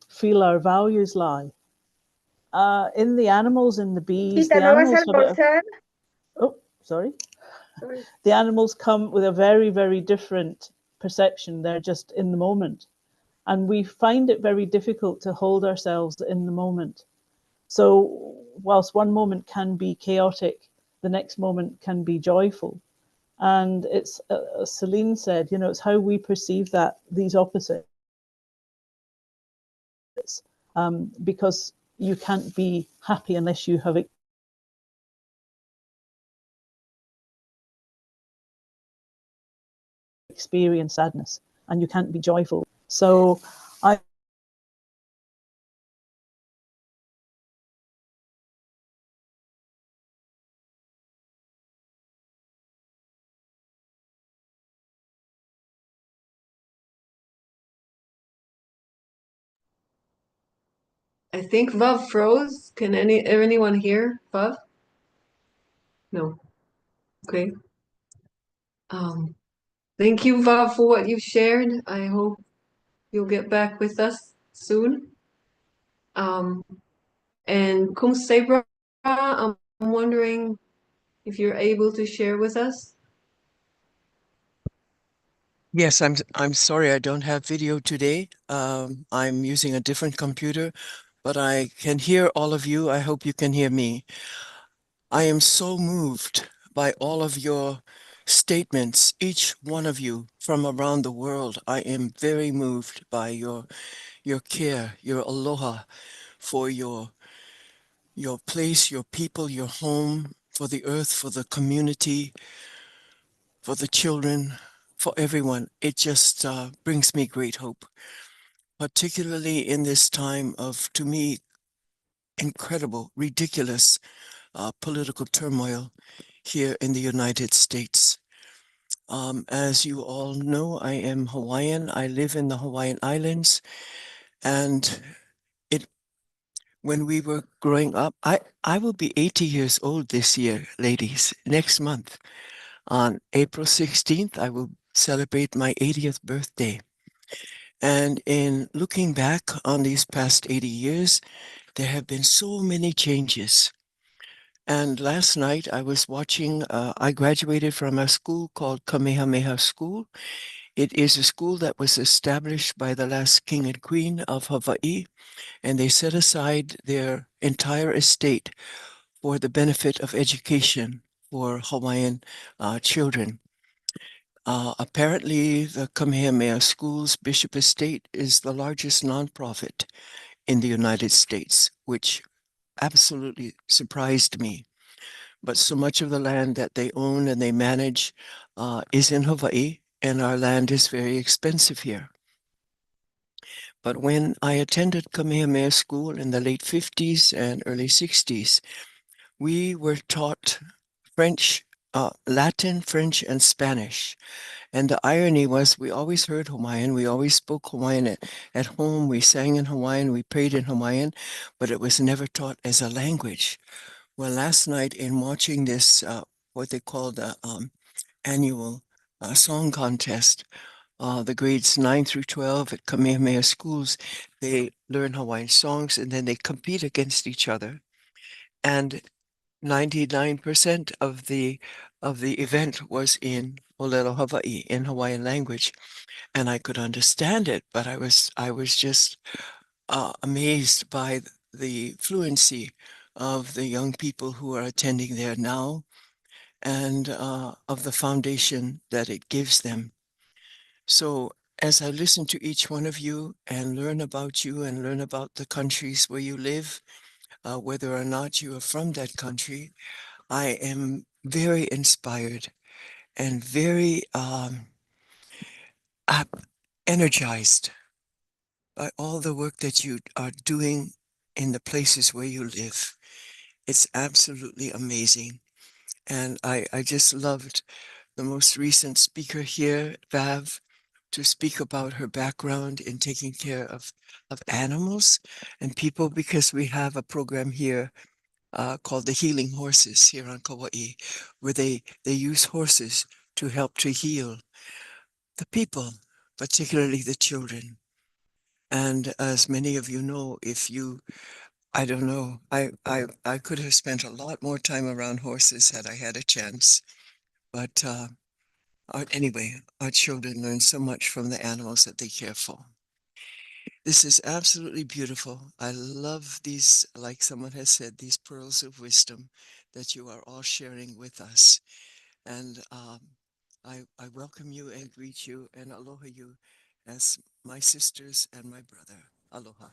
feel our values lie. In the animals, in the bees, the animals oh, sorry. The animals come with a very, very different perception, they're just in the moment. And we find it very difficult to hold ourselves in the moment. So whilst one moment can be chaotic, the next moment can be joyful. And it's, as Celine said, you know, it's how we perceive that, these opposites. Because you can't be happy unless you have experienced sadness, and you can't be joyful. So I think Vav froze. Can anyone hear Vav? No. Okay. Thank you, Vav, for what you've shared. I hope you'll get back with us soon. And Kung Sabra, I'm wondering if you're able to share with us. Yes, I'm sorry I don't have video today. I'm using a different computer, but I can hear all of you. I hope you can hear me. I am so moved by all of your statements, each one of you from around the world. I am very moved by your care, your aloha for your place, your people, your home, for the earth, for the community, for the children, for everyone. It just brings me great hope, particularly in this time of, to me, incredible, ridiculous political turmoil here in the United States. As you all know, I am Hawaiian. I live in the Hawaiian Islands, and when we were growing up, I will be 80 years old this year, ladies, next month. On April 16th, I will celebrate my 80th birthday. And in looking back on these past 80 years, there have been so many changes. And last night I was watching, I graduated from a school called Kamehameha School. It is a school that was established by the last king and queen of Hawaii, and they set aside their entire estate for the benefit of education for Hawaiian children. Apparently, the Kamehameha School's Bishop Estate is the largest nonprofit in the United States, which absolutely surprised me. But so much of the land that they own and they manage is in Hawaii, and our land is very expensive here. But when I attended Kamehameha School in the late 50s and early 60s, we were taught French, Latin, French, and Spanish. And the irony was we always heard Hawaiian, we always spoke Hawaiian at home, we sang in Hawaiian, we prayed in Hawaiian, but it was never taught as a language. Well, last night in watching this, what they call the annual song contest, the grades 9 through 12 at Kamehameha schools, they learn Hawaiian songs and then they compete against each other. And 99% of the event was in Olelo, Hawaii, in Hawaiian language, and I could understand it, but I was just amazed by the fluency of the young people who are attending there now, and of the foundation that it gives them. So as I listen to each one of you and learn about you and learn about the countries where you live, whether or not you are from that country, I am very inspired and very energized by all the work that you are doing in the places where you live. It's absolutely amazing. And I just loved the most recent speaker here, Vav, to speak about her background in taking care of animals and people, because we have a program here called the Healing Horses here on Kauai, where they use horses to help to heal the people, particularly the children. And as many of you know, I don't know, I could have spent a lot more time around horses had I had a chance, but Anyway, our children learn so much from the animals that they care for. This is absolutely beautiful. I love these, like someone has said, these pearls of wisdom that you are all sharing with us. And I welcome you and greet you and aloha you as my sisters and my brother. Aloha.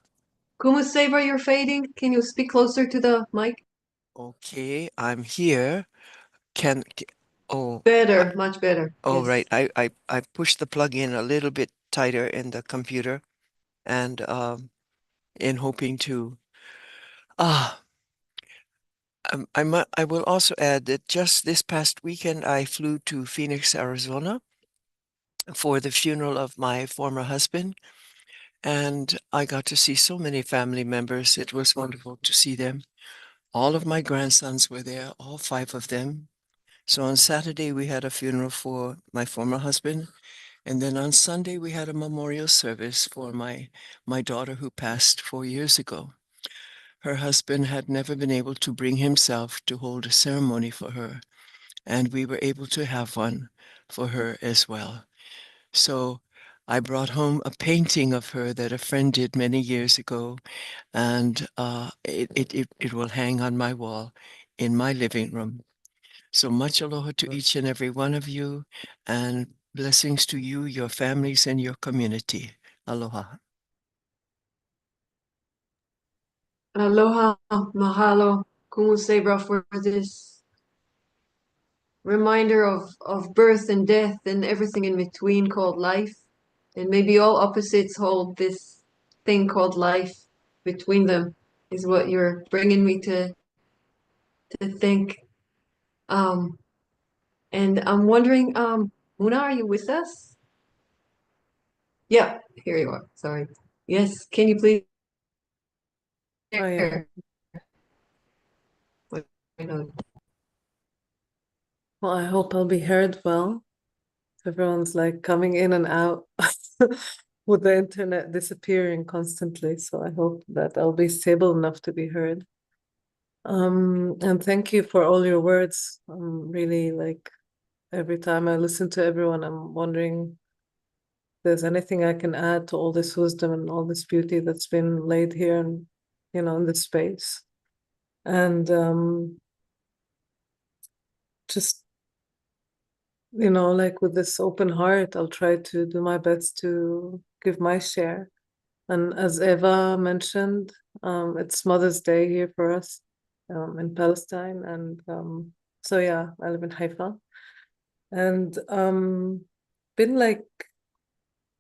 Kuma Sabra, you're fading. Can you speak closer to the mic? Okay, I'm here. Oh, Better, much better. oh, Yes. right. I pushed the plug in a little bit tighter in the computer and in hoping to ah I will also add that just this past weekend I flew to Phoenix, Arizona for the funeral of my former husband, and I got to see so many family members. It was wonderful to see them. All of my grandsons were there, all 5 of them. So on Saturday we had a funeral for my former husband, and then on Sunday we had a memorial service for my daughter who passed 4 years ago. Her husband had never been able to bring himself to hold a ceremony for her, and we were able to have one for her as well. So I brought home a painting of her that a friend did many years ago, and it will hang on my wall in my living room. So much aloha to each and every one of you, and blessings to you, your families, and your community. Aloha. Aloha, mahalo, Kuma Sabra, for this reminder of birth and death and everything in between called life. And maybe all opposites hold this thing called life between them, is what you're bringing me to think. And I'm wondering, Muna, are you with us? Yeah, here you are. Sorry. Yes, can you please Oh, yeah. share? What- Well, I hope I'll be heard well. Everyone's like coming in and out with the internet disappearing constantly. So I hope that I'll be stable enough to be heard. And thank you for all your words. I'm really like every time I listen to everyone, I'm wondering if there's anything I can add to all this wisdom and all this beauty that's been laid here and in this space. And just like with this open heart, I'll try to do my best to give my share. And as Eva mentioned, it's Mother's Day here for us in Palestine. And so, yeah, I live in Haifa. And been like,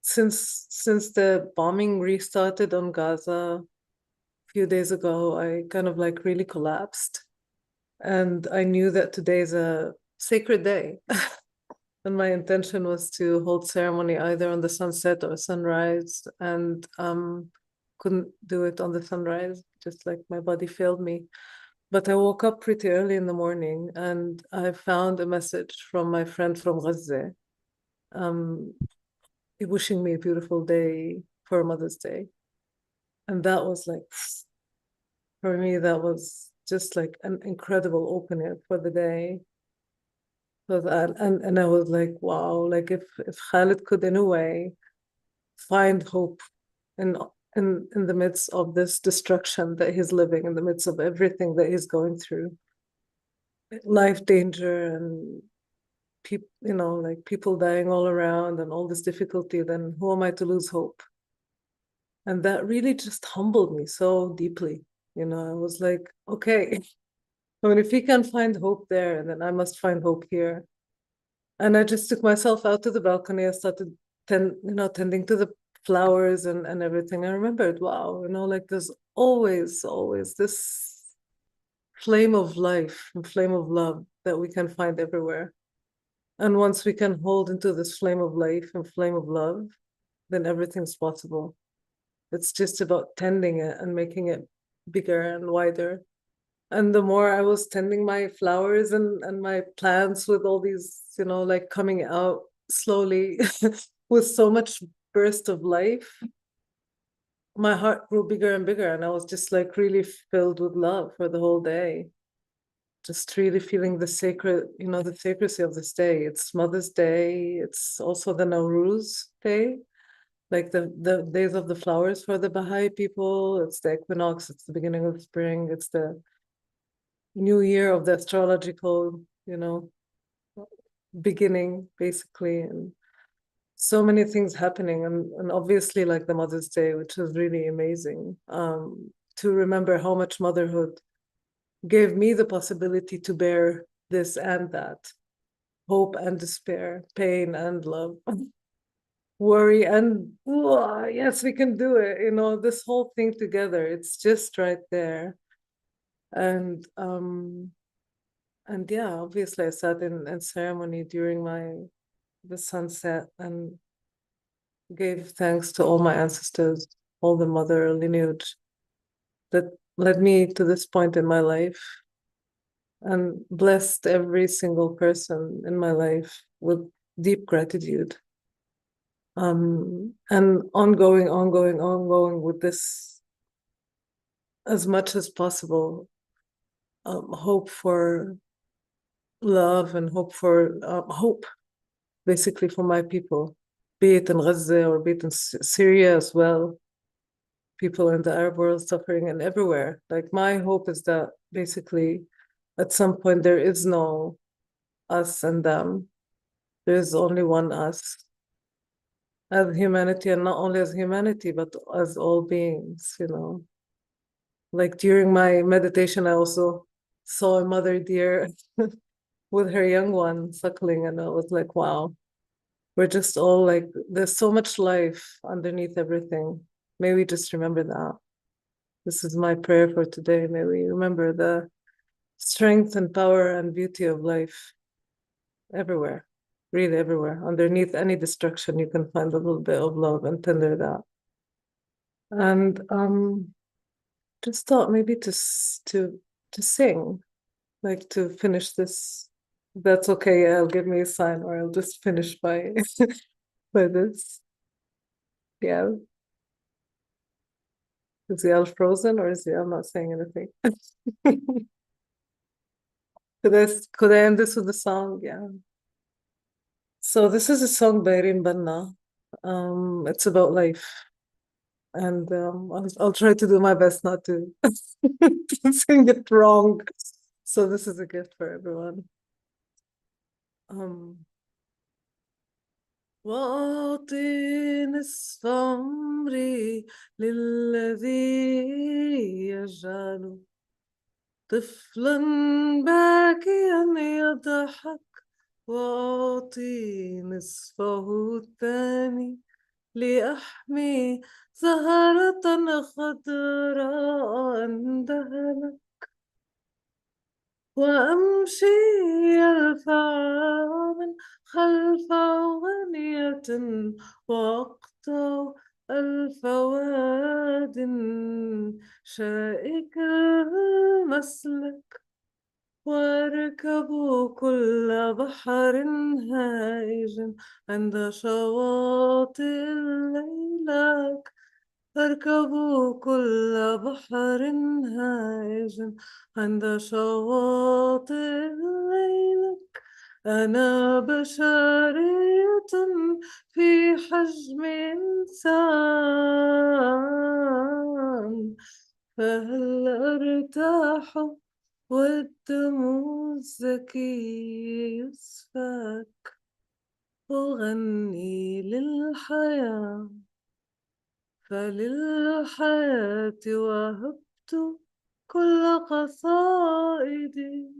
since the bombing restarted on Gaza a few days ago, I kind of like really collapsed. And I knew that today is a sacred day. And my intention was to hold ceremony either on the sunset or sunrise, and couldn't do it on the sunrise, just like my body failed me. But I woke up pretty early in the morning and I found a message from my friend from Gaza, wishing me a beautiful day for Mother's Day. And that was like, for me, that was just like an incredible opener for the day. So that, and I was like, wow, like if Khalid could in a way find hope in the midst of this destruction that he's living, in the midst of everything that he's going through, life danger and people, like people dying all around and all this difficulty, then who am I to lose hope? And that really just humbled me so deeply. I was like, okay, I mean, if he can find hope there, then I must find hope here. And I just took myself out to the balcony. I started tending to the flowers and everything. I remembered, wow, like there's always this flame of life and flame of love that we can find everywhere. And once we can hold into this flame of life and flame of love, then everything's possible. It's just about tending it and making it bigger and wider. And the more I was tending my flowers and my plants with all these, like coming out slowly with so much burst of life, my heart grew bigger and bigger. And I was just like really filled with love for the whole day. just really feeling the sacred, the sacredcy of this day. It's Mother's Day. It's also the Nowruz Day, like the days of the flowers for the Baha'i people. It's the equinox. It's the beginning of spring. It's the new year of the astrological, beginning, basically. And so many things happening. And obviously, like the Mother's Day, which is really amazing, to remember how much motherhood gave me the possibility to bear this and that, hope and despair, pain and love, worry and yes, we can do it. This whole thing together, it's just right there. And yeah, obviously I sat in ceremony during the sunset and gave thanks to all my ancestors, all the mother lineage that led me to this point in my life, and blessed every single person in my life with deep gratitude. And ongoing with this as much as possible. Hope for love and hope, basically, for my people, be it in Gaza or be it in Syria as well. People in the Arab world suffering, and everywhere. Like, my hope is that basically at some point there is no us and them. There is only one us as humanity, and not only as humanity, but as all beings, Like, during my meditation, I also saw a mother deer with her young one suckling, and I was like, wow, we're just all like, there's so much life underneath everything. May we just remember that. This is my prayer for today. May we remember the strength and power and beauty of life everywhere, really everywhere. Underneath any destruction, you can find a little bit of love, and tender that. And just thought maybe to sing, like, to finish this. If that's okay, I'll give me a sign, or I'll just finish by by this. Yeah. Is the L frozen, or is the L not saying anything? Could I end this with a song? Yeah. So this is a song by Rim Banna. It's about life. And I'll try to do my best not to, to sing it wrong. So this is a gift for everyone. وأعطي نصف عمري للذي يجعل طفلا باكيا يضحك، وأعطي نصفه الثاني لأحمي زهرة خضراء اندهلت، وأمشي يرفع من خلف أغنية، وأقطع ألف واد شائك المسلك، وأركب كل بحر هائج عند شواطئ الليلك، أركب كل بحر هائج عند شواطئ الليلك. أنا بشرية في حجم إنسان، فهل أرتاح والدم الزكي يسفك، أغني للحياة، فللحياة وهبت كل قصائدي،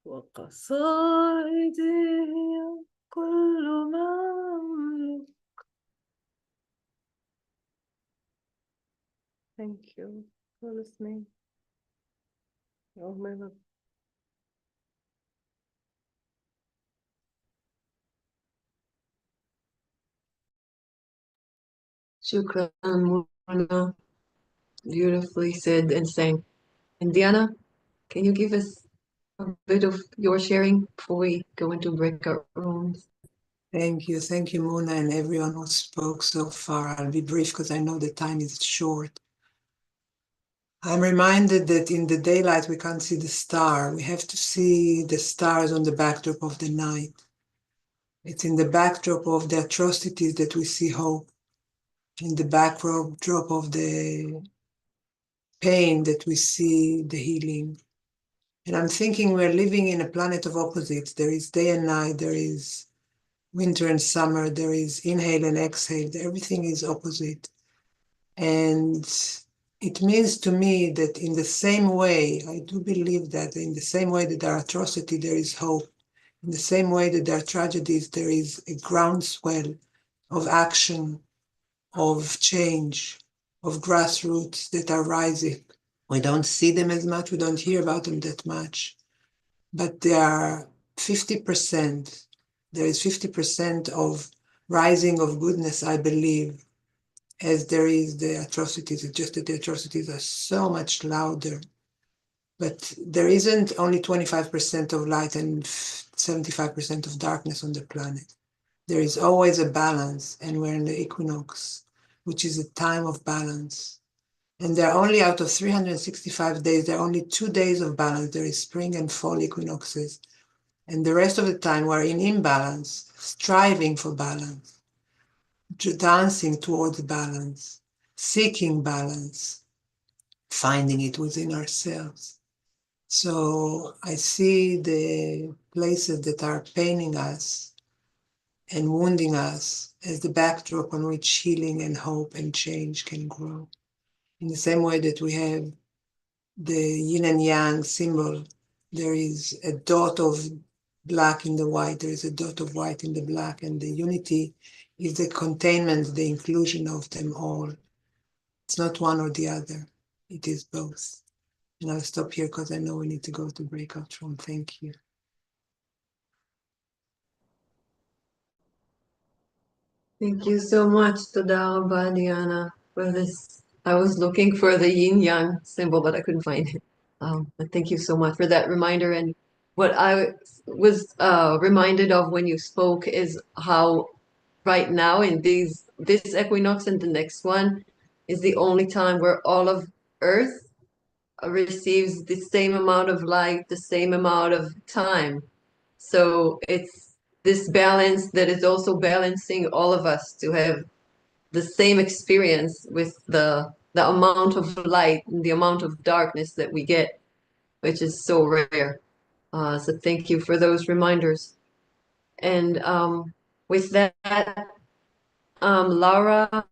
وقصائدي هي كل ما أملك. Thank you for listening. Oh, my love. Shukran, Muna. Beautifully said and sang. And Diana, can you give us a bit of your sharing before we go into breakout rooms? Thank you, Muna, and everyone who spoke so far. I'll be brief because I know the time is short. I'm reminded that in the daylight we can't see the star. We have to see the stars on the backdrop of the night. It's in the backdrop of the atrocities that we see hope. In the backdrop of the pain that we see the healing. And I'm thinking we're living in a planet of opposites. There is day and night, there is winter and summer, there is inhale and exhale. Everything is opposite. And it means to me that in the same way, I do believe that in the same way that there are atrocity, there is hope. In the same way that there are tragedies, there is a groundswell of action, of change, of grassroots that are rising. We don't see them as much, we don't hear about them that much, but there are 50%. There is 50% of rising of goodness, I believe, as there is the atrocities. It's just that the atrocities are so much louder. But there isn't only 25% of light and 75% of darkness on the planet. There is always a balance, and we're in the equinox, which is a time of balance. And there are only, out of 365 days, there are only 2 days of balance. There is spring and fall equinoxes. And the rest of the time we're in imbalance, striving for balance, dancing towards balance, seeking balance, finding it within ourselves. So I see the places that are paining us and wounding us as the backdrop on which healing and hope and change can grow. In the same way that we have the yin and yang symbol, there is a dot of black in the white, there is a dot of white in the black, and the unity is the containment, the inclusion of them all. It's not one or the other, it is both. And I'll stop here because I know we need to go to breakout room. Thank you. Thank you so much, Toda Rabba, Diana, for this. I was looking for the yin yang symbol, but I couldn't find it. But thank you so much for that reminder. And what I was reminded of when you spoke is how right now in this equinox and the next one is the only time where all of Earth receives the same amount of light, the same amount of time. So it's this balance that is also balancing all of us to have the same experience with the amount of light and the amount of darkness that we get, which is so rare. So thank you for those reminders. And with that, Laura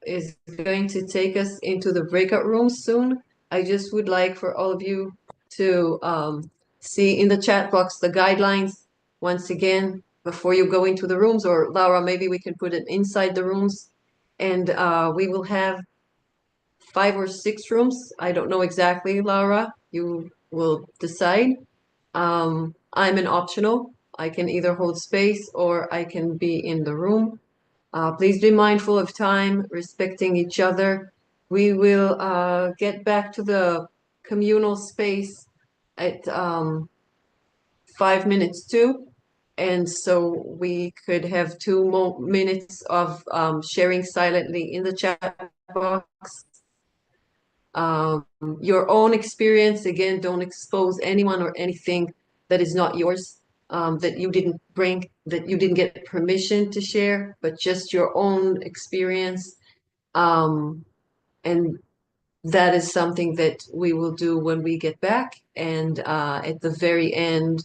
is going to take us into the breakout room soon. I just would like for all of you to see in the chat box the guidelines once again before you go into the rooms, or Laura, maybe we can put it inside the rooms. And we will have 5 or 6 rooms. I don't know exactly, Laura. You will decide. I'm an optional. I can either hold space or I can be in the room. Please be mindful of time, respecting each other. We will get back to the communal space at 5 minutes to. And so we could have 2 more minutes of sharing silently in the chat box. Your own experience, again, don't expose anyone or anything that is not yours, that you didn't bring, that you didn't get permission to share, but just your own experience. And that is something that we will do when we get back. And at the very end,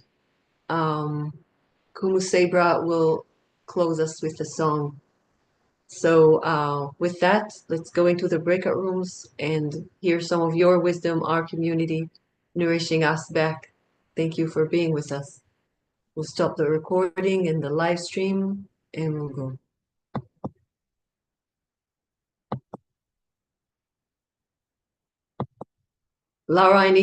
Kumu Sabra will close us with a song. So with that, let's go into the breakout rooms and hear some of your wisdom, our community, nourishing us back. Thank you for being with us. We'll stop the recording and the live stream and we'll go. Laura, I need